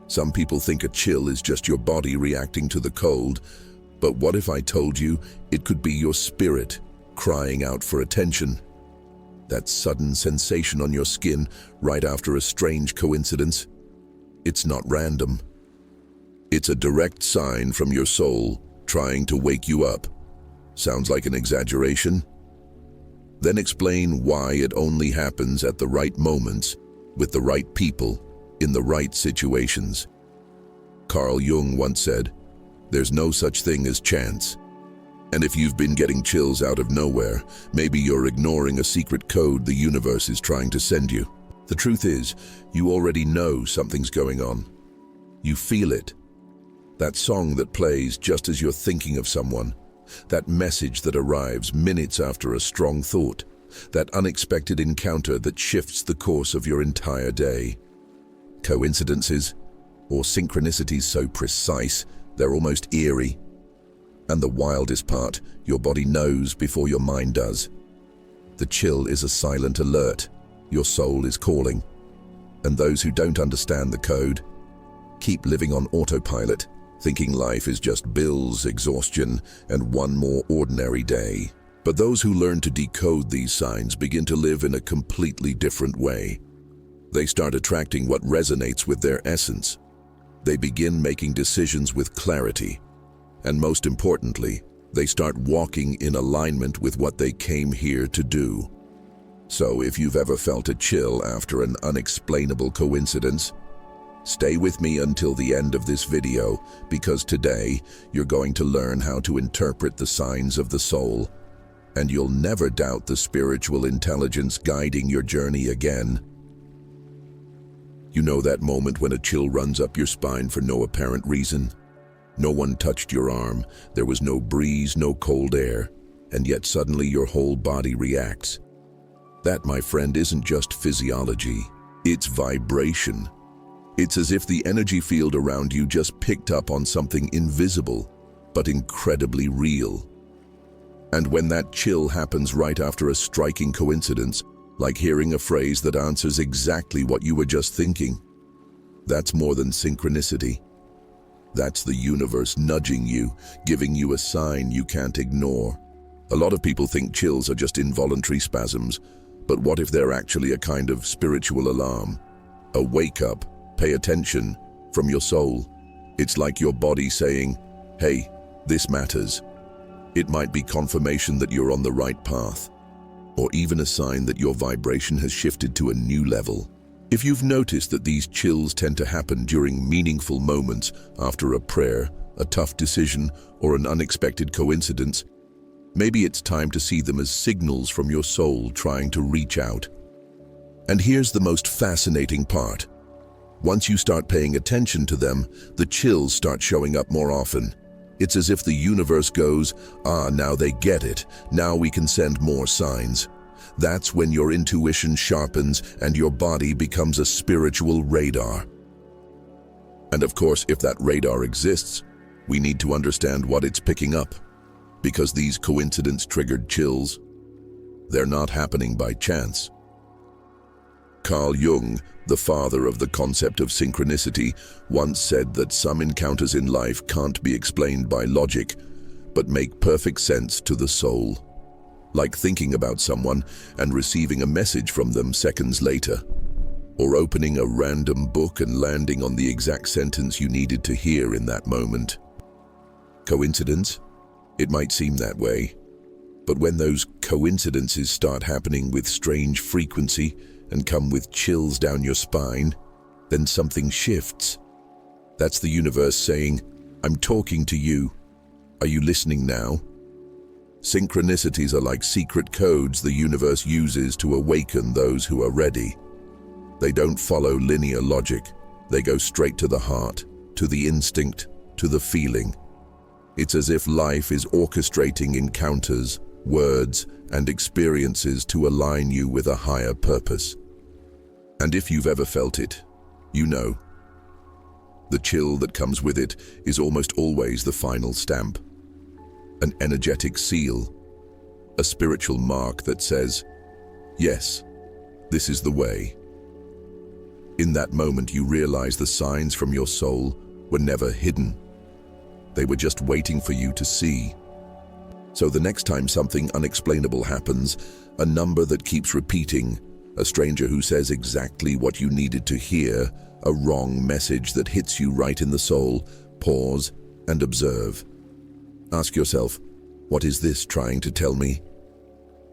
Some people think a chill is just your body reacting to the cold, but what if I told you it could be your spirit crying out for attention? That sudden sensation on your skin right after a strange coincidence, it's not random. It's a direct sign from your soul trying to wake you up. Sounds like an exaggeration? Then explain why it only happens at the right moments, with the right people, in the right situations. Carl Jung once said, "There's no such thing as chance." And if you've been getting chills out of nowhere, maybe you're ignoring a secret code the universe is trying to send you. The truth is, you already know something's going on. You feel it. That song that plays just as you're thinking of someone, that message that arrives minutes after a strong thought, that unexpected encounter that shifts the course of your entire day. Coincidences, or synchronicities so precise, they're almost eerie. And the wildest part, your body knows before your mind does. The chill is a silent alert. Your soul is calling. And those who don't understand the code keep living on autopilot, thinking life is just bills, exhaustion, and one more ordinary day. But those who learn to decode these signs begin to live in a completely different way. They start attracting what resonates with their essence. They begin making decisions with clarity. And most importantly, they start walking in alignment with what they came here to do. So if you've ever felt a chill after an unexplainable coincidence, stay with me until the end of this video, because today you're going to learn how to interpret the signs of the soul, and you'll never doubt the spiritual intelligence guiding your journey again. You know that moment when a chill runs up your spine for no apparent reason? No one touched your arm, there was no breeze, no cold air, and yet suddenly your whole body reacts. That, my friend, isn't just physiology, it's vibration. It's as if the energy field around you just picked up on something invisible, but incredibly real. And when that chill happens right after a striking coincidence, like hearing a phrase that answers exactly what you were just thinking, that's more than synchronicity. That's the universe nudging you, giving you a sign you can't ignore. A lot of people think chills are just involuntary spasms, but what if they're actually a kind of spiritual alarm? A wake-up, pay attention, from your soul. It's like your body saying, "Hey, this matters." It might be confirmation that you're on the right path, or even a sign that your vibration has shifted to a new level. If you've noticed that these chills tend to happen during meaningful moments after a prayer, a tough decision, or an unexpected coincidence, maybe it's time to see them as signals from your soul trying to reach out. And here's the most fascinating part. Once you start paying attention to them, the chills start showing up more often. It's as if the universe goes, now they get it. Now we can send more signs. That's when your intuition sharpens and your body becomes a spiritual radar. And of course, if that radar exists, we need to understand what it's picking up. Because these coincidence-triggered chills, they're not happening by chance. Carl Jung, the father of the concept of synchronicity, once said that some encounters in life can't be explained by logic, but make perfect sense to the soul. Like thinking about someone and receiving a message from them seconds later, or opening a random book and landing on the exact sentence you needed to hear in that moment. Coincidence? It might seem that way, but when those coincidences start happening with strange frequency and come with chills down your spine, then something shifts. That's the universe saying, "I'm talking to you. Are you listening now?" Synchronicities are like secret codes the universe uses to awaken those who are ready. They don't follow linear logic. They go straight to the heart, to the instinct, to the feeling. It's as if life is orchestrating encounters, words, and experiences to align you with a higher purpose. And if you've ever felt it, you know. The chill that comes with it is almost always the final stamp. An energetic seal, a spiritual mark that says, "Yes, this is the way." In that moment, you realize the signs from your soul were never hidden. They were just waiting for you to see. So the next time something unexplainable happens, a number that keeps repeating, a stranger who says exactly what you needed to hear, a wrong message that hits you right in the soul, pause and observe. Ask yourself, what is this trying to tell me?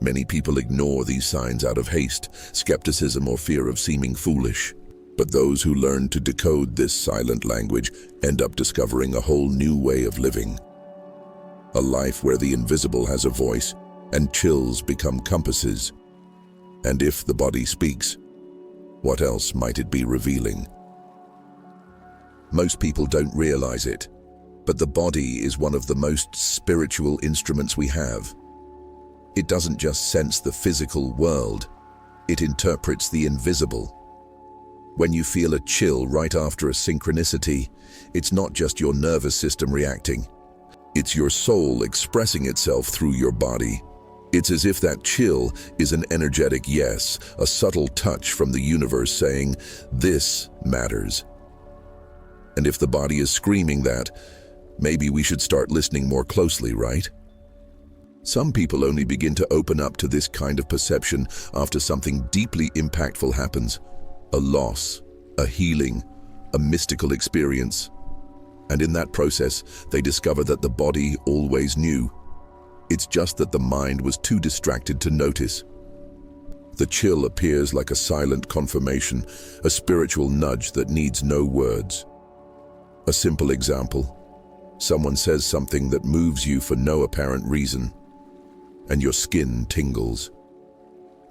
Many people ignore these signs out of haste, skepticism, or fear of seeming foolish. But those who learn to decode this silent language end up discovering a whole new way of living. A life where the invisible has a voice and chills become compasses. And if the body speaks, what else might it be revealing? Most people don't realize it, but the body is one of the most spiritual instruments we have. It doesn't just sense the physical world, it interprets the invisible. When you feel a chill right after a synchronicity, it's not just your nervous system reacting. It's your soul expressing itself through your body. It's as if that chill is an energetic yes, a subtle touch from the universe saying, "This matters." And if the body is screaming that, maybe we should start listening more closely, right? Some people only begin to open up to this kind of perception after something deeply impactful happens. A loss, a healing, a mystical experience. And in that process, they discover that the body always knew. It's just that the mind was too distracted to notice. The chill appears like a silent confirmation, a spiritual nudge that needs no words. A simple example. Someone says something that moves you for no apparent reason, and your skin tingles.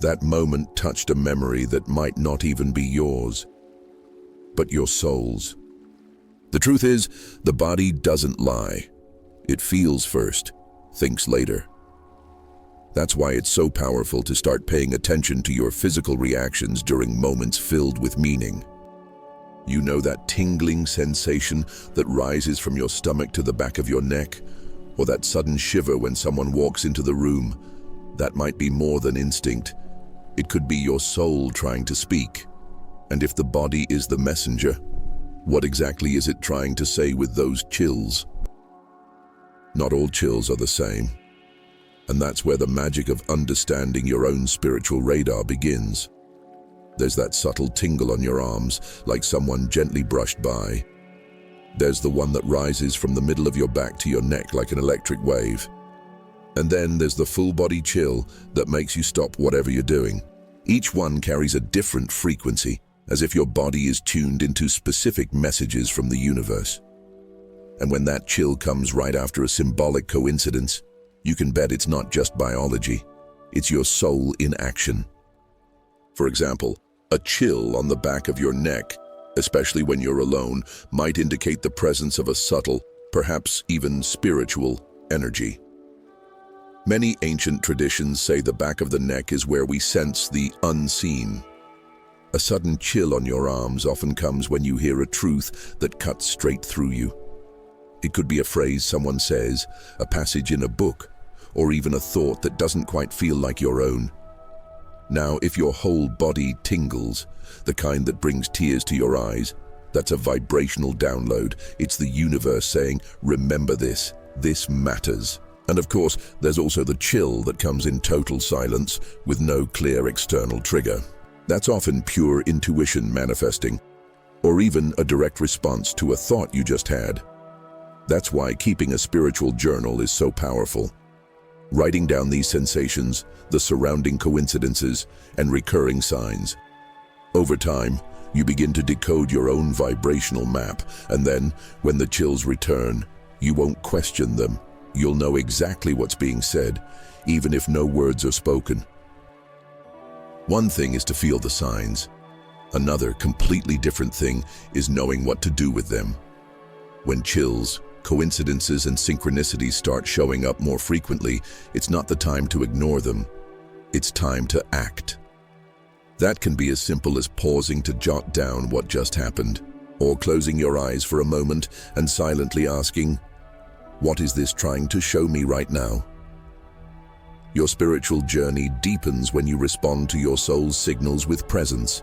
That moment touched a memory that might not even be yours, but your soul's. The truth is, the body doesn't lie. It feels first, thinks later. That's why it's so powerful to start paying attention to your physical reactions during moments filled with meaning. You know that tingling sensation that rises from your stomach to the back of your neck, or that sudden shiver when someone walks into the room? That might be more than instinct. It could be your soul trying to speak. And if the body is the messenger, what exactly is it trying to say with those chills? Not all chills are the same. And that's where the magic of understanding your own spiritual radar begins. There's that subtle tingle on your arms, like someone gently brushed by. There's the one that rises from the middle of your back to your neck like an electric wave. And then there's the full body chill that makes you stop whatever you're doing. Each one carries a different frequency, as if your body is tuned into specific messages from the universe. And when that chill comes right after a symbolic coincidence, you can bet it's not just biology, it's your soul in action. For example, a chill on the back of your neck, especially when you're alone, might indicate the presence of a subtle, perhaps even spiritual, energy. Many ancient traditions say the back of the neck is where we sense the unseen. A sudden chill on your arms often comes when you hear a truth that cuts straight through you. It could be a phrase someone says, a passage in a book, or even a thought that doesn't quite feel like your own. Now, if your whole body tingles, the kind that brings tears to your eyes, that's a vibrational download. It's the universe saying, remember this matters. And of course, there's also the chill that comes in total silence with no clear external trigger. That's often pure intuition manifesting, or even a direct response to a thought you just had. That's why keeping a spiritual journal is so powerful. Writing down these sensations, the surrounding coincidences, and recurring signs. Over time, you begin to decode your own vibrational map, and then, when the chills return, you won't question them. You'll know exactly what's being said, even if no words are spoken. One thing is to feel the signs. Another, completely different thing is knowing what to do with them. When chills, coincidences, and synchronicities start showing up more frequently, it's not the time to ignore them. It's time to act. That can be as simple as pausing to jot down what just happened, or closing your eyes for a moment and silently asking, what is this trying to show me right now? Your spiritual journey deepens when you respond to your soul's signals with presence.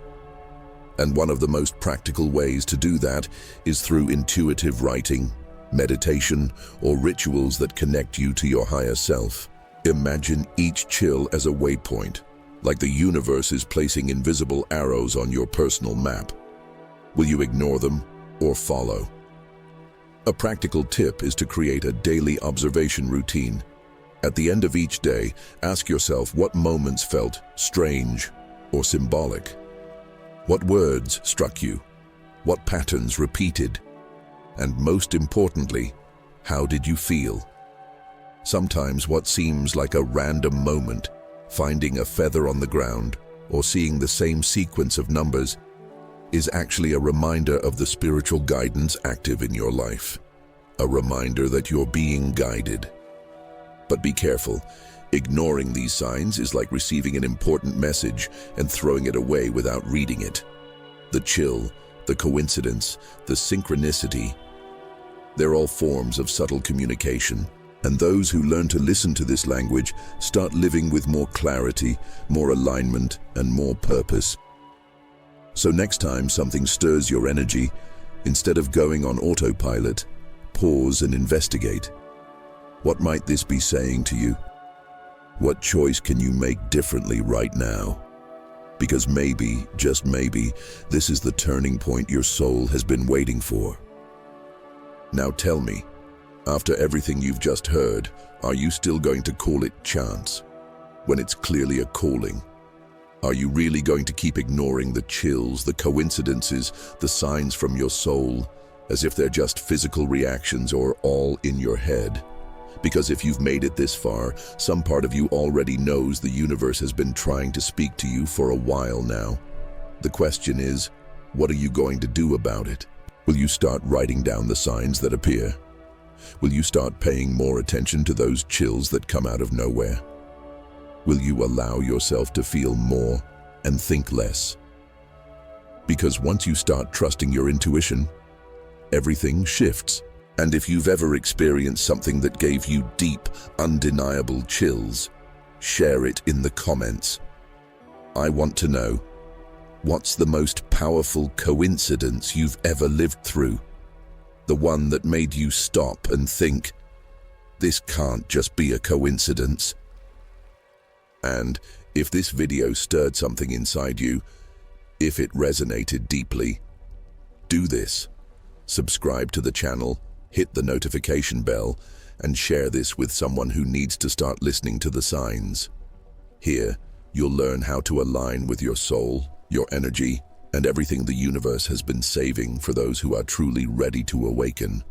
And one of the most practical ways to do that is through intuitive writing, meditation, or rituals that connect you to your higher self. Imagine each chill as a waypoint, like the universe is placing invisible arrows on your personal map. Will you ignore them or follow? A practical tip is to create a daily observation routine. At the end of each day, ask yourself what moments felt strange or symbolic. What words struck you? What patterns repeated? And most importantly, how did you feel? Sometimes what seems like a random moment, finding a feather on the ground or seeing the same sequence of numbers, is actually a reminder of the spiritual guidance active in your life. A reminder that you're being guided. But be careful. Ignoring these signs is like receiving an important message and throwing it away without reading it. The chill, the coincidence, the synchronicity, they're all forms of subtle communication. And those who learn to listen to this language start living with more clarity, more alignment, and more purpose. So next time something stirs your energy, instead of going on autopilot, pause and investigate. What might this be saying to you? What choice can you make differently right now? Because maybe, just maybe, this is the turning point your soul has been waiting for. Now tell me, after everything you've just heard, are you still going to call it chance, when it's clearly a calling? Are you really going to keep ignoring the chills, the coincidences, the signs from your soul, as if they're just physical reactions or all in your head? Because if you've made it this far, some part of you already knows the universe has been trying to speak to you for a while now. The question is, what are you going to do about it? Will you start writing down the signs that appear? Will you start paying more attention to those chills that come out of nowhere? Will you allow yourself to feel more and think less? Because once you start trusting your intuition, everything shifts. And if you've ever experienced something that gave you deep, undeniable chills, share it in the comments. I want to know, what's the most powerful coincidence you've ever lived through? The one that made you stop and think, this can't just be a coincidence. And if this video stirred something inside you, if it resonated deeply, do this. Subscribe to the channel, hit the notification bell, and share this with someone who needs to start listening to the signs. Here, you'll learn how to align with your soul, your energy, and everything the universe has been saving for those who are truly ready to awaken.